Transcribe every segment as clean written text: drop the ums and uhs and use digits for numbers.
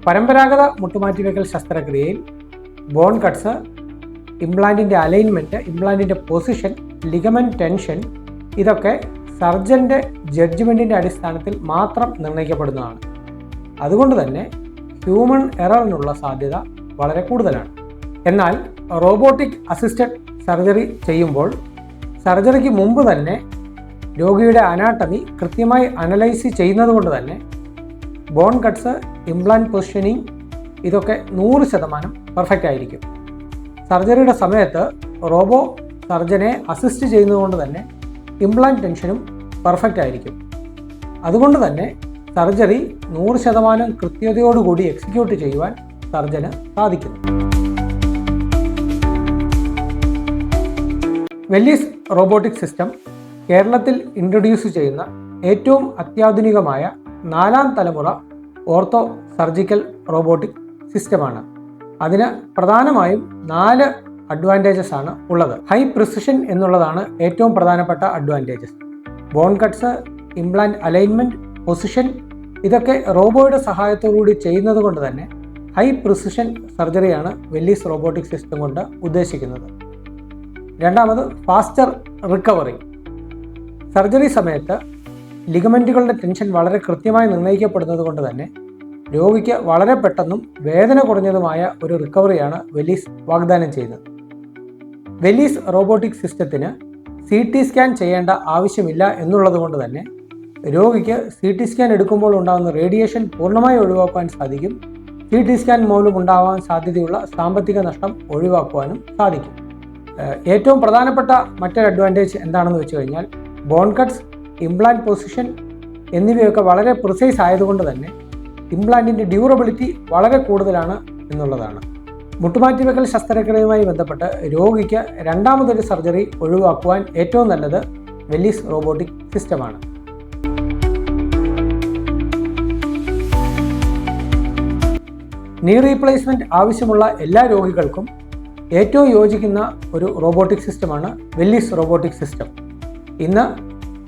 പരമ്പരാഗത മുട്ടുമാറ്റിവെക്കൽ ശസ്ത്രക്രിയയിൽ ബോൺ കട്ട്സ്, ഇംപ്ലാന്റിൻ്റെ അലൈൻമെൻറ്റ്, ഇംപ്ലാന്റിൻ്റെ പൊസിഷൻ, ലിഗമെന്റ് ടെൻഷൻ ഇതൊക്കെ സർജൻ്റെ ജഡ്ജ്മെൻറ്റിൻ്റെ അടിസ്ഥാനത്തിൽ മാത്രം നിർണ്ണയിക്കപ്പെടുന്നതാണ്. അതുകൊണ്ട് തന്നെ ഹ്യൂമൺ എററിനുള്ള സാധ്യത വളരെ കൂടുതലാണ്. എന്നാൽ റോബോട്ടിക് അസിസ്റ്റഡ് സർജറി ചെയ്യുമ്പോൾ സർജറിക്ക് മുമ്പ് തന്നെ രോഗിയുടെ അനാട്ടമി കൃത്യമായി അനലൈസ് ചെയ്യുന്നത് കൊണ്ട് തന്നെ ബോൺ കട്ട്സ്, ഇംപ്ലാന്റ് പൊസിഷനിങ് ഇതൊക്കെ 100% പെർഫെക്റ്റ് ആയിരിക്കും. സർജറിയുടെ സമയത്ത് റോബോ സർജനെ അസിസ്റ്റ് ചെയ്യുന്നതുകൊണ്ട് തന്നെ ഇംപ്ലാന്റ് ടെൻഷനും പെർഫെക്റ്റ് ആയിരിക്കും. അതുകൊണ്ട് തന്നെ സർജറി 100% കൃത്യതയോടുകൂടി എക്സിക്യൂട്ട് ചെയ്യുവാൻ സർജന് സാധിക്കുന്നു. വെല്ലീസ് റോബോട്ടിക് സിസ്റ്റം കേരളത്തിൽ ഇൻട്രൊഡ്യൂസ് ചെയ്യുന്ന ഏറ്റവും അത്യാധുനികമായ 4ാം തലമുറ ഓർത്തോ സർജിക്കൽ റോബോട്ടിക് സിസ്റ്റമാണ്. അതിന് പ്രധാനമായും 4 അഡ്വാൻറ്റേജസ് ആണ് ഉള്ളത്. ഹൈ പ്രിസിഷൻ എന്നുള്ളതാണ് ഏറ്റവും പ്രധാനപ്പെട്ട advantages. Bone cuts, implant alignment, position ഇതൊക്കെ റോബോയുടെ സഹായത്തോടുകൂടി ചെയ്യുന്നത് കൊണ്ട് തന്നെ ഹൈ പ്രിസിഷൻ സർജറിയാണ് വെല്ലീസ് റോബോട്ടിക് സിസ്റ്റം കൊണ്ട് ഉദ്ദേശിക്കുന്നത്. രണ്ടാമത് ഫാസ്റ്റർ റിക്കവറി. സർജറി സമയത്ത് ലിഗമെൻറ്റുകളുടെ ടെൻഷൻ വളരെ കൃത്യമായി നിർണ്ണയിക്കപ്പെടുന്നത് കൊണ്ട് തന്നെ രോഗിക്ക് വളരെ പെട്ടെന്നും വേദന കുറഞ്ഞതുമായ ഒരു റിക്കവറിയാണ് വെല്ലീസ് വാഗ്ദാനം ചെയ്യുന്നത്. വെല്ലീസ് റോബോട്ടിക് സിസ്റ്റത്തിന് CT സ്കാൻ ചെയ്യേണ്ട ആവശ്യമില്ല എന്നുള്ളത് കൊണ്ട് തന്നെ രോഗിക്ക് CT സ്കാൻ എടുക്കുമ്പോൾ ഉണ്ടാകുന്ന റേഡിയേഷൻ പൂർണ്ണമായി ഒഴിവാക്കുവാൻ സാധിക്കും. CT സ്കാൻ മൂലം ഉണ്ടാവാൻ സാധ്യതയുള്ള സാമ്പത്തിക നഷ്ടം ഒഴിവാക്കുവാനും സാധിക്കും. ഏറ്റവും പ്രധാനപ്പെട്ട മറ്റൊരു അഡ്വാൻറ്റേജ് എന്താണെന്ന് വെച്ച് കഴിഞ്ഞാൽ ബോൺ കട്ട്സ്, ഇംപ്ലാന്റ് പൊസിഷൻ എന്നിവയൊക്കെ വളരെ പ്രിസൈസ് ആയതുകൊണ്ട് തന്നെ ഇംപ്ലാന്റിൻ്റെ ഡ്യൂറബിലിറ്റി വളരെ കൂടുതലാണ് എന്നുള്ളതാണ്. മുട്ടുമാറ്റിവെക്കൽ ശസ്ത്രക്രിയയുമായി ബന്ധപ്പെട്ട് രോഗിക്ക് രണ്ടാമതൊരു സർജറി ഒഴിവാക്കുവാൻ ഏറ്റവും നല്ലത് വെല്ലീസ് റോബോട്ടിക് സിസ്റ്റമാണ്. നീ റീപ്ലേസ്മെൻറ്റ് ആവശ്യമുള്ള എല്ലാ രോഗികൾക്കും ഏറ്റവും യോജിക്കുന്ന ഒരു റോബോട്ടിക് സിസ്റ്റമാണ് വെല്ലീസ് റോബോട്ടിക് സിസ്റ്റം. ഇന്ന്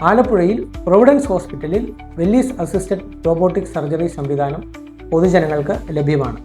ആലപ്പുഴയിൽ പ്രൊവിഡൻസ് ഹോസ്പിറ്റലിൽ വെല്ലീസ് അസിസ്റ്റഡ് റോബോട്ടിക് സർജറി സംവിധാനം പൊതുജനങ്ങൾക്ക് ലഭ്യമാണ്.